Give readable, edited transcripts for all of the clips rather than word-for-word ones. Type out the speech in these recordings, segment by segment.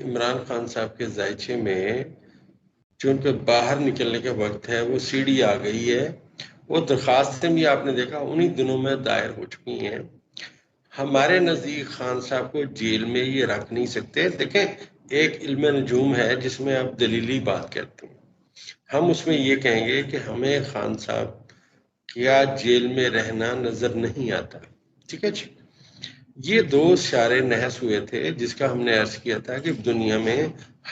عمران خان صاحب کے ذائچے میں چونکہ باہر نکلنے کا وقت ہے، وہ سیڑھی آ گئی ہے، وہ درخواستیں بھی آپ نے دیکھا انہی دنوں میں دائر ہو چکی ہیں۔ ہمارے نزدیک خان صاحب کو جیل میں یہ رکھ نہیں سکتے۔ دیکھیں، ایک علم نجوم ہے جس میں آپ دلیلی بات کرتے ہیں، ہم اس میں یہ کہیں گے کہ ہمیں خان صاحب کیا جیل میں رہنا نظر نہیں آتا، ٹھیک ہے جی۔ یہ دو اشارے نحس ہوئے تھے جس کا ہم نے عرض کیا تھا کہ دنیا میں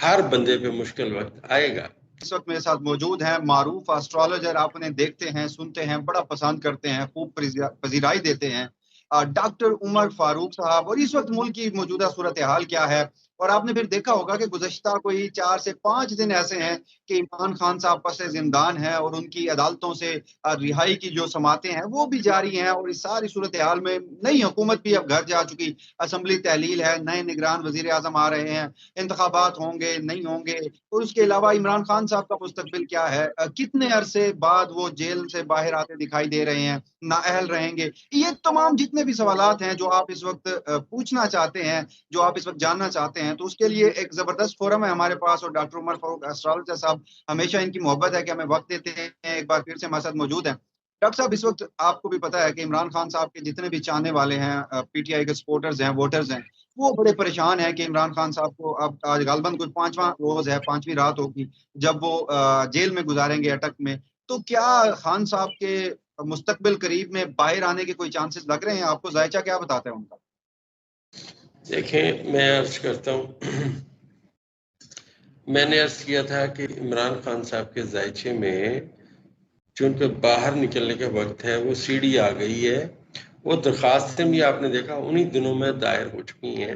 ہر بندے پہ مشکل وقت آئے گا۔ اس وقت میرے ساتھ موجود ہیں معروف اسٹرالوجر، آپ انہیں دیکھتے ہیں، سنتے ہیں، بڑا پسند کرتے ہیں، خوب پذیرائی دیتے ہیں، ڈاکٹر عمر فاروق صاحب۔ اور اس وقت ملک کی موجودہ صورتحال کیا ہے، اور آپ نے پھر دیکھا ہوگا کہ گزشتہ کوئی 4 سے 5 دن ایسے ہیں کہ عمران خان صاحب پس زندان ہیں اور ان کی عدالتوں سے رہائی کی جو سماعتیں ہیں وہ بھی جاری ہیں، اور اس ساری صورتحال میں نئی حکومت بھی اب گھر جا چکی، اسمبلی تحلیل ہے، نئے نگران وزیر اعظم آ رہے ہیں، انتخابات ہوں گے نہیں ہوں گے، اور اس کے علاوہ عمران خان صاحب کا مستقبل کیا ہے، کتنے عرصے بعد وہ جیل سے باہر آتے دکھائی دے رہے ہیں، نااہل رہیں گے، یہ تمام جتنے بھی سوالات ہیں جو آپ اس وقت پوچھنا چاہتے ہیں، جو آپ اس وقت جاننا چاہتے ہیں، تو اس کے لیے ایک زبردست فورم ہے ہمارے پاس، اور ڈاکٹر عمر فاروق اسٹرالوجر صاحب ہمیشہ ان کی محبت ہے کہ ہمیں وقت دیتے ہیں، ایک بار پھر سے ہمارے ساتھ موجود ہیں۔ ڈاکٹر صاحب، اس وقت آپ کو بھی پتا ہے کہ عمران خان صاحب کے جتنے بھی چاہنے والے ہیں، پی ٹی آئی کے سپورٹرز ہیں، ووٹرز ہیں، وہ بڑے پریشان ہیں کہ عمران خان صاحب کو اب آج غالباً کوئی 5واں روز ہے، 5ویں رات ہوگی جب وہ جیل میں گزاریں گے اٹک میں، تو کیا خان صاحب کے مستقبل قریب میں باہر آنے کے کوئی چانسز لگ رہے ہیں؟ آپ کو ذائچہ کیا بتاتا ہے ان کا؟ دیکھیں، میں عرض کرتا ہوں، میں نے عرض کیا تھا کہ عمران خان صاحب کے ذائچے میں چونکہ باہر نکلنے کا وقت ہے، وہ سیڑھی آ گئی ہے، وہ درخواستیں بھی آپ نے دیکھا انہی دنوں میں دائر ہو چکی ہیں۔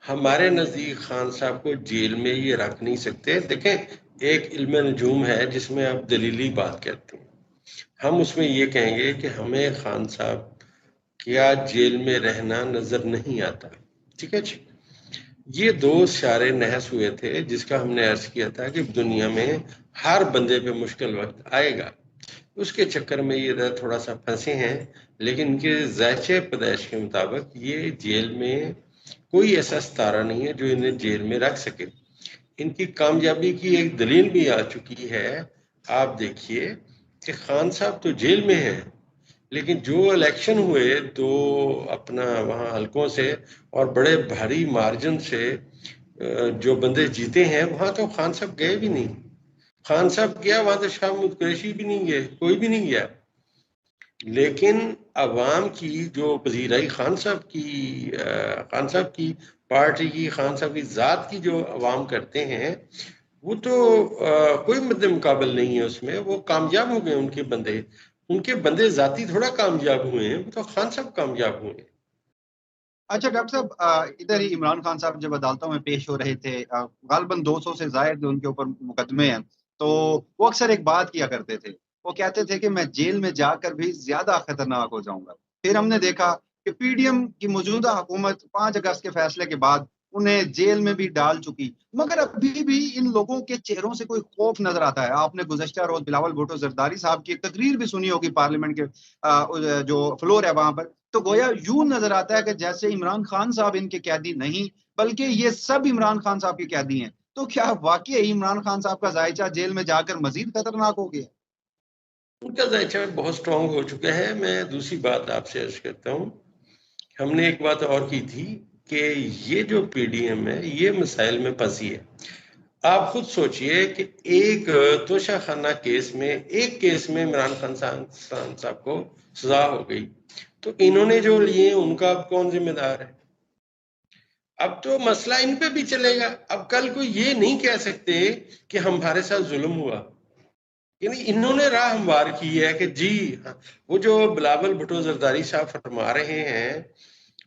ہمارے نزدیک خان صاحب کو جیل میں یہ رکھ نہیں سکتے۔ دیکھیں، ایک علم نجوم ہے جس میں آپ دلیلی بات کرتے ہیں، ہم اس میں یہ کہیں گے کہ ہمیں خان صاحب کیا جیل میں رہنا نظر نہیں آتا، ٹھیک ہے جی۔ یہ دو اشارے نحس ہوئے تھے جس کا ہم نے عرض کیا تھا کہ دنیا میں ہر بندے پہ مشکل وقت آئے گا، اس کے چکر میں یہ تھوڑا سا پھنسے ہیں، لیکن ان کے ذائچہ پیدائش کے مطابق یہ جیل میں کوئی ایسا ستارہ نہیں ہے جو انہیں جیل میں رکھ سکے۔ ان کی کامیابی کی ایک دلیل بھی آ چکی ہے، آپ دیکھیے کہ خان صاحب تو جیل میں ہیں، لیکن جو الیکشن ہوئے تو اپنا وہاں حلقوں سے اور بڑے بھاری مارجن سے جو بندے جیتے ہیں، وہاں تو خان صاحب گئے بھی نہیں۔ خان صاحب گیا وہاں تو شاہ محمود قریشی بھی نہیں گئے، کوئی بھی نہیں گیا، لیکن عوام کی جو پذیرائی خان صاحب کی پارٹی کی، خان صاحب کی ذات کی جو عوام کرتے ہیں، وہ تو کوئی مد مقابل نہیں ہے اس میں۔ وہ کامیاب ہو گئے، ان کے بندے ذاتی تھوڑا کامیاب ہوئے ہیں، وہ تو خان صاحب کامیاب ہوئے ہیں۔ اچھا ڈاکٹر صاحب، ادھر ہی عمران خان صاحب جب عدالتوں میں پیش ہو رہے تھے، غالباً 200 سے زائد ان کے اوپر مقدمے ہیں، تو وہ اکثر ایک بات کیا کرتے تھے، وہ کہتے تھے کہ میں جیل میں جا کر بھی زیادہ خطرناک ہو جاؤں گا۔ پھر ہم نے دیکھا کہ پی ڈی ایم کی موجودہ حکومت 5 اگست کے فیصلے کے بعد انہیں جیل میں بھی ڈال چکی، مگر ابھی بھی ان لوگوں کے چہروں سے کوئی خوف نظر آتا ہے۔ آپ نے گزشتہ روز بلاول بھٹو زرداری صاحب کی ایک تقریر بھی سنی ہوگی پارلیمنٹ کے جو فلور ہے وہاں پر، تو گویا یوں نظر آتا ہے کہ جیسے عمران خان صاحب ان کے قیدی نہیں بلکہ یہ سب عمران خان صاحب کے قیدی ہیں۔ تو کیا واقعی عمران خان صاحب کا ذائچہ جیل میں جا کر مزید خطرناک ہو گیا؟ ان کا ذائچہ بہت سٹرونگ ہو چکا ہے۔ میں دوسری بات آپ سے عرض کرتا ہوں، ہم نے ایک بات اور کی تھی کہ یہ جو پی ڈی ایم ہے یہ مسائل میں پھنسی ہے۔ آپ خود سوچئے کہ ایک توشہ خانہ کیس میں، ایک کیس میں عمران خان صاحب کو سزا ہو گئی، تو انہوں نے جو لیے ان کا اب کون ذمہ دار ہے؟ اب تو مسئلہ ان پہ بھی چلے گا۔ اب کل کو یہ نہیں کہہ سکتے کہ ہمارے ساتھ ظلم ہوا، یعنی انہوں نے راہ ہموار کی ہے کہ جی وہ جو بلاول بھٹو زرداری صاحب فرما رہے ہیں،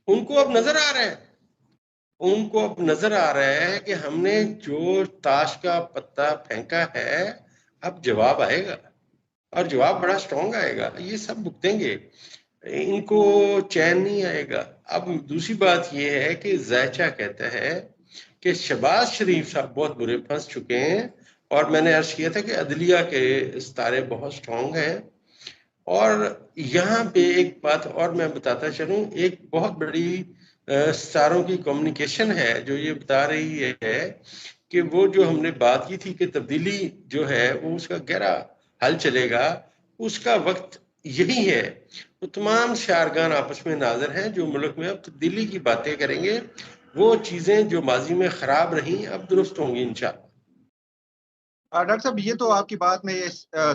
ان کو اب نظر آ رہا ہے کہ ہم نے جو تاش کا پتہ پھینکا ہے اب جواب آئے گا، اور جواب بڑا سٹرونگ آئے گا، یہ سب بھگتیں گے، ان کو چین نہیں آئے گا۔ اب دوسری بات یہ ہے کہ ذائچہ کہتا ہے کہ شہباز شریف صاحب بہت برے پھنس چکے ہیں، اور میں نے عرض کیا تھا کہ عدلیہ کے ستارے بہت سٹرونگ ہیں۔ اور یہاں پہ ایک بات اور میں بتاتا چلوں، ایک بہت بڑی ستاروں کی کمیونیکیشن ہے جو یہ بتا رہی ہے کہ وہ جو ہم نے بات کی تھی کہ تبدیلی جو ہے وہ اس کا گہرا حل چلے گا، اس کا وقت یہی ہے. وہ تمام شعرگان آپس میں ناظر ہیں جو ملک میں اب تبدیلی کی باتیں کریں گے. وہ چیزیں جو ماضی میں خراب رہیں اب درست ہوں گی انشاءاللہ. ڈاکٹر صاحب یہ تو آپ کی بات میں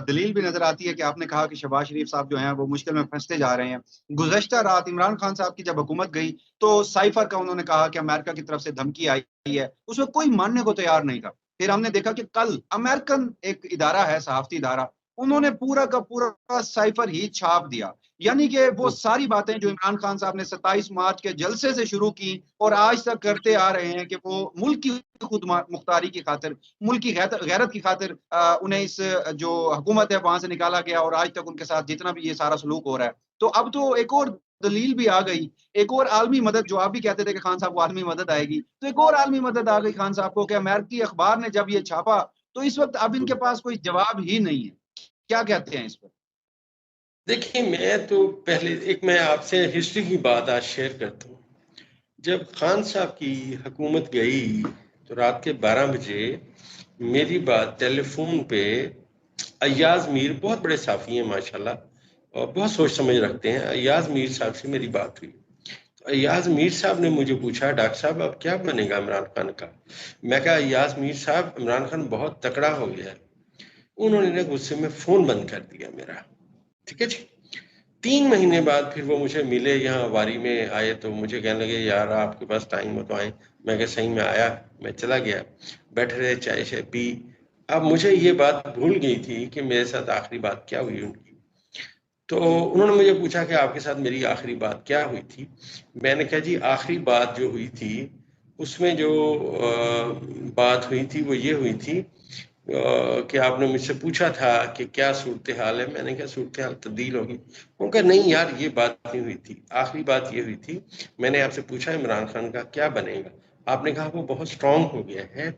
دلیل بھی نظر آتی ہے کہ آپ نے کہا کہ شہباز شریف صاحب جو ہیں وہ مشکل میں پھنستے جا رہے ہیں. گزشتہ رات عمران خان صاحب کی جب حکومت گئی تو سائفر کا انہوں نے کہا کہ امریکہ کی طرف سے دھمکی آئی ہے، اس میں کوئی ماننے کو تیار نہیں تھا. پھر ہم نے دیکھا کہ کل امریکن ایک ادارہ ہے، صحافتی ادارہ، انہوں نے پورا کا پورا سائفر ہی چھاپ دیا. یعنی کہ وہ ساری باتیں جو عمران خان صاحب نے 27 مارچ کے جلسے سے شروع کی اور آج تک کرتے آ رہے ہیں کہ وہ ملک کی خود مختاری کی خاطر، ملک کی غیرت کی خاطر انہیں اس جو حکومت ہے وہاں سے نکالا گیا اور آج تک ان کے ساتھ جتنا بھی یہ سارا سلوک ہو رہا ہے. تو اب تو ایک اور دلیل بھی آ گئی، ایک اور عالمی مدد، جو آپ بھی کہتے تھے کہ خان صاحب کو عالمی مدد آئے گی، تو ایک اور عالمی مدد آ گئی خان صاحب کو کہ امریکی اخبار نے جب یہ چھاپا تو اس وقت اب ان کے پاس کوئی جواب ہی نہیں ہے. کیا کہتے ہیں اس پر؟ دیکھیں میں تو پہلے میں آپ سے ہسٹری کی بات آج شیئر کرتا ہوں. جب خان صاحب کی حکومت گئی تو رات کے 12 بجے میری بات ٹیلی فون پہ ایاز میر، بہت بڑے صحافی ہیں ماشاءاللہ اور بہت سوچ سمجھ رکھتے ہیں، ایاز میر صاحب سے میری بات ہوئی. ایاز میر صاحب نے مجھے پوچھا ڈاکٹر صاحب اب کیا بنے گا عمران خان کا؟ میں کہا ایاز میر صاحب عمران خان بہت تکڑا ہو گیا ہے. انہوں نے غصے میں فون بند کر دیا میرا. ٹھیک ہے جی. 3 مہینے بعد پھر وہ مجھے ملے، یہاں واری میں آئے تو مجھے کہنے لگے یار آپ کے پاس ٹائم ہو تو آئیں. میں کہ صحیح میں آیا، میں چلا گیا، بیٹھے رہے، چائے شائے پی. اب مجھے یہ بات بھول گئی تھی کہ میرے ساتھ آخری بات کیا ہوئی ان کی. تو انہوں نے مجھے پوچھا کہ آپ کے ساتھ میری آخری بات کیا ہوئی تھی. میں نے کہا جی آخری بات جو ہوئی تھی اس میں جو بات ہوئی تھی وہ یہ ہوئی تھی کہ آپ نے مجھ سے پوچھا تھا کہ کیا صورتحال ہے. میں نے کہا صورتحال تبدیل ہوگی. ان کا نہیں یار یہ بات نہیں ہوئی تھی، آخری بات یہ ہوئی تھی میں نے آپ سے پوچھا عمران خان کا کیا بنے گا، آپ نے کہا وہ بہت سٹرونگ ہو گیا ہے.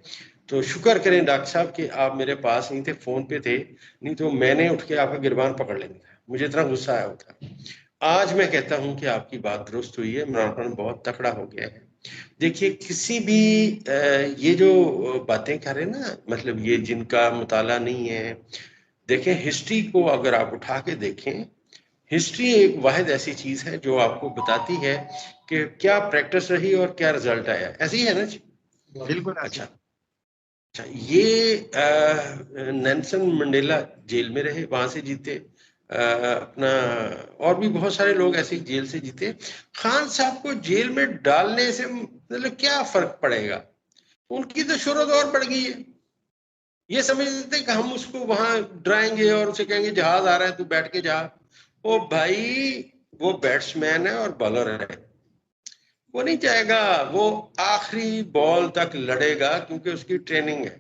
تو شکر کریں ڈاکٹر صاحب کہ آپ میرے پاس نہیں تھے، فون پہ تھے، نہیں تو میں نے اٹھ کے آپ کا گربان پکڑ لینا تھا، مجھے اتنا غصہ آیا ہوتا. آج میں کہتا ہوں کہ آپ کی بات درست ہوئی ہے، عمران خان بہت تکڑا ہو گیا ہے. دیکھیے کسی بھی یہ جو باتیں کر رہے ہیں نا، مطلب یہ جن کا مطالعہ نہیں ہے، دیکھیں ہسٹری کو اگر آپ اٹھا کے دیکھیں، ہسٹری ایک واحد ایسی چیز ہے جو آپ کو بتاتی ہے کہ کیا پریکٹس رہی اور کیا رزلٹ آیا. ایسی ہے نا جی؟ بالکل ایسے. اچھا یہ نیلسن منڈیلا جیل میں رہے، وہاں سے جیتے. اپنا اور بھی بہت سارے لوگ ایسے جیل سے جیتے. خان صاحب کو جیل میں ڈالنے سے مطلب کیا فرق پڑے گا؟ ان کی تو شہرت اور بڑھ گئی ہے. یہ سمجھتے کہ ہم اس کو وہاں ڈرائیں گے اور اسے کہیں گے جہاز آ رہا ہے تو بیٹھ کے جا. وہ بھائی وہ بیٹس مین ہے اور بالر ہے، وہ نہیں جائے گا، وہ آخری بال تک لڑے گا کیونکہ اس کی ٹریننگ ہے.